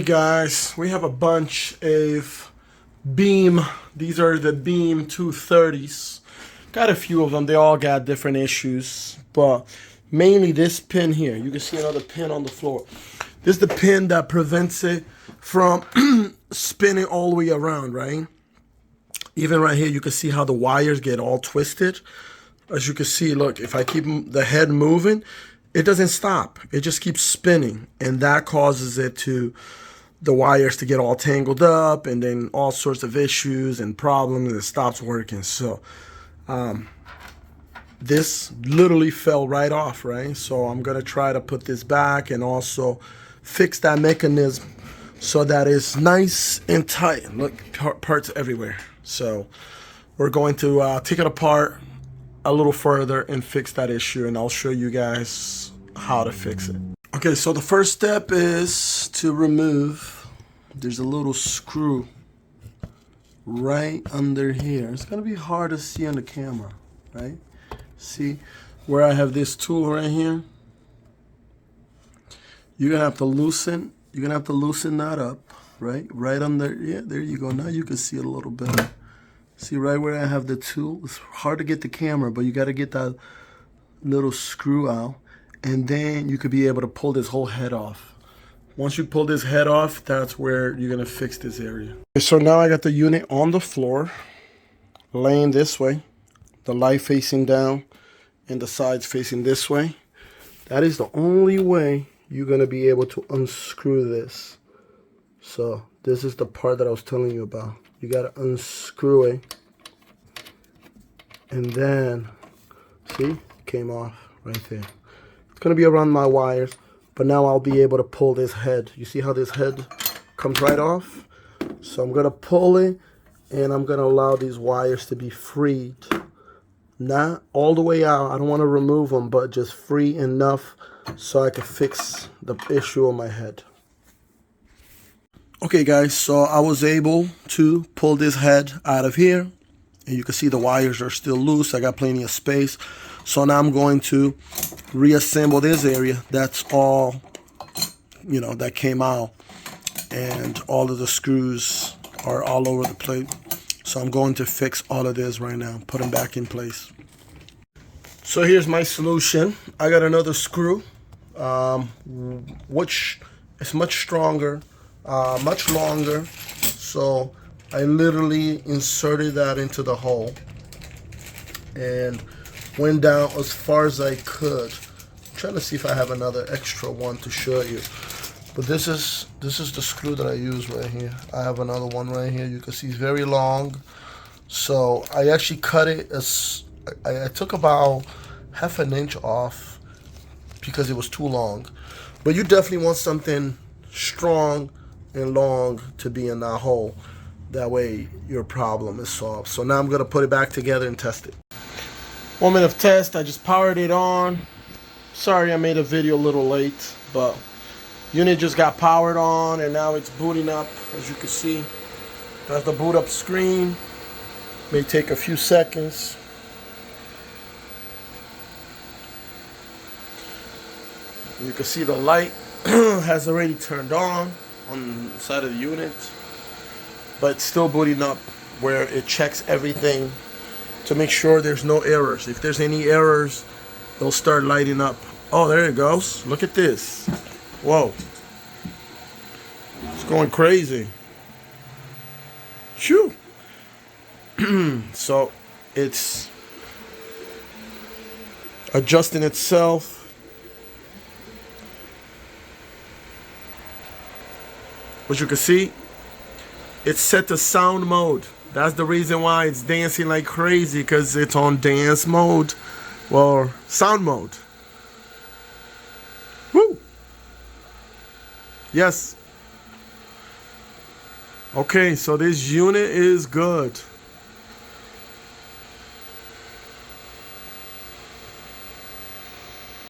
Hey guys, we have a bunch of Beam. These are the Beam 230s. Got a few of them. They all got different issues, but mainly this pin here. You can see another pin on the floor. This is the pin that prevents it from spinning all the way around, right? Even right here, you can see how the wires get all twisted. As you can see, look, if I keep the head moving, it doesn't stop. It just keeps spinning, and that causes the wires to get all tangled up, and then all sorts of issues and problems. It stops working. So this literally fell right off, right? So I'm gonna try to put this back and also fix that mechanism so that it's nice and tight. Look, parts everywhere. So we're going to take it apart a little further and fix that issue, and I'll show you guys how to fix it. Okay, so the first step is to remove, there's a little screw right under here. It's gonna be hard to see on the camera, right? See where I have this tool right here? You're gonna have to loosen that up, right? Right under, yeah, there you go. Now you can see it a little better. See right where I have the tool? It's hard to get the camera, but you gotta get that little screw out, and then you could be able to pull this whole head off. Once you pull this head off, that's where you're gonna fix this area. Okay, so now I got the unit on the floor, laying this way, the light facing down, and the sides facing this way. That is the only way you're gonna be able to unscrew this. So this is the part that I was telling you about. You gotta unscrew it, and then, see, came off right there. It's gonna be around my wires, but now I'll be able to pull this head. You see how this head comes right off? So I'm gonna pull it, and I'm gonna allow these wires to be freed. Not all the way out, I don't wanna remove them, but just free enough so I can fix the issue on my head. Okay guys, so I was able to pull this head out of here, and you can see the wires are still loose. I got plenty of space. So now I'm going to reassemble this area. That's all, that came out, and all of the screws are all over the place. So I'm going to fix all of this right now, put them back in place. So here's my solution. I got another screw, which is much stronger, much longer. So I literally inserted that into the hole and went down as far as I could. I'm trying to see if I have another extra one to show you, but this is the screw that I use right here. I have another one right here. You can see it's very long. So I actually cut it as I took about ½ an inch off because it was too long. But you definitely want something strong and long to be in that hole. That way your problem is solved. So now I'm gonna put it back together and test it. 1 minute of test. I just powered it on. Sorry I made a video a little late, but unit just got powered on and now it's booting up. As you can see, that's the boot up screen. May take a few seconds. You can see the light has already turned on the side of the unit, but it's still booting up, where it checks everything to make sure there's no errors. If there's any errors, it'll start lighting up. Oh, there it goes. Look at this. Whoa. It's going crazy. Shoo. So it's adjusting itself. As you can see, it's set to sound mode. That's the reason why it's dancing like crazy, because it's on dance mode, or sound mode. Woo! Yes. Okay, so this unit is good.